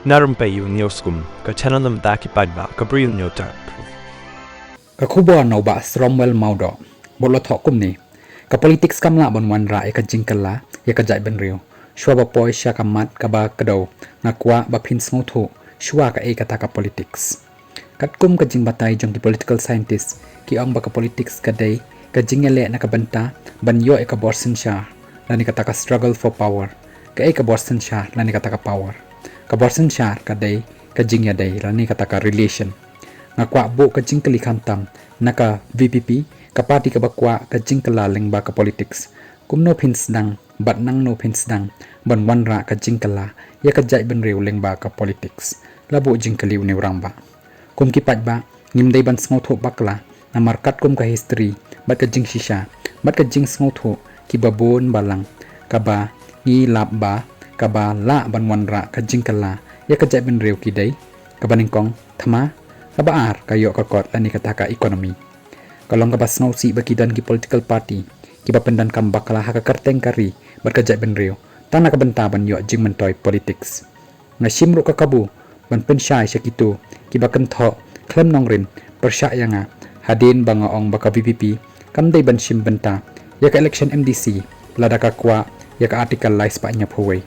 Na Rympei U Hynñiewtrep, channel nam daki padba, Bri U Hynñiewtrep. Khublei Shibun Sromwell maudo, bolo thokum ni. Politics kamla bon wanra eka jingkala, eka jai benriu. Shwa ba poi sya kamat kaba kedo, ngakwa ba pin sngotu, shwa ka eka taka politics. Katkum ka jing batai jong ki political scientist, ki ong ba ka politics kadai, ka jingele na kabanta, banyo eka borsen sya, lani ka taka struggle for power, ka eka borsen sya, lani ka taka power. Ka borsen sya kadai, ka jingya dai, lani ka taka relation. Ngakwa bo ka jingkali khantam, naka VPP, ka party ka bakwa ka jingkala lengba ka politics. Kumno pins dang, bat nang no pins dang, ban wanra ka jingkala, ya ka jai benriu lengba ka politics. Labo jingkali uniwrang ba. Kum kipat ba, ngimday ban sngoto bakla, na markat kum ka history, bat ka jing shisha, bat ka jing sngoto, ki babon balang, ka ba, ngi lap ba, ka ba la ban wanra ka jingkala, ya ka jai benriu kiday, ka baningkong, thama, ka ba ar kayo kakot lani kataka ekonomi. Kalong ka ba snowsi bakidan ki political party, ki ba pendan kam bakala haka karteng kari, bat ka jai benriu, tanah ka benta ban yo jing mentoy politics. Nga shimru ka kabu, ban pensyai syakito, ki ba Kynthoh, klem nongrin, persya nga, hadin banga ong baka VPP, kamday ban shim benta, ya ka election MDC, lada ka kwa, ya ka artikel lais pa niya puway.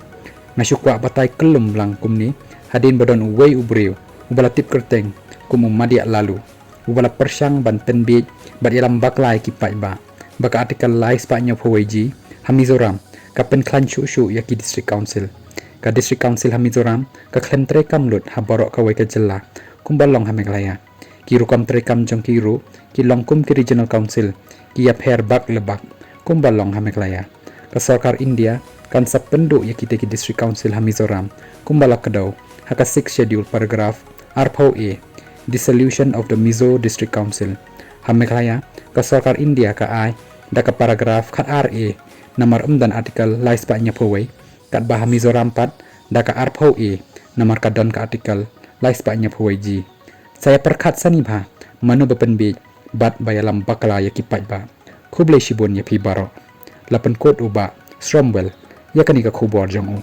Nga syukwa batay kelum lang kumni, hadin badon uway ubriu, ubala tip kerteng, kum Madiah Laloo, ubala Kyrshang ban tenbit, bat ilam baklay kipat ba, baka artikel lais pa niya puway ji, ha Mizoram, ka penklan syuk ya ki district council. Ka district council ha Mizoram, ka klem trekam lut ha baroh kawai ka jela, kum balong ha Meglaya. Ki rukam trekam jong kiru, ki longkum ki regional council, ki yapher bak lebak, kum balong ha Meglaya. Ka sarkar India, kan sa penduk ya kita ki district council ha Mizoram, kum balak kedaw, ha ka 6 schedule paragraph, arpau A, dissolution of the Mizo district council. Ha Meglaya, ka sarkar India ka ai, da ka paragraph kat RA, namar dan artikel lais pa nya pawai, kat bah Mizoram pat, da ka arpau A, namar kadon ka artikel lais pa nya pawai ji. Saya perkat sani ba, manu bepenbit, bat bayalam bakala ya kipat ba. Khublei Shibun ya pi baroh. Lapan kot uba, Sromwell, ya kanika khubor jong u.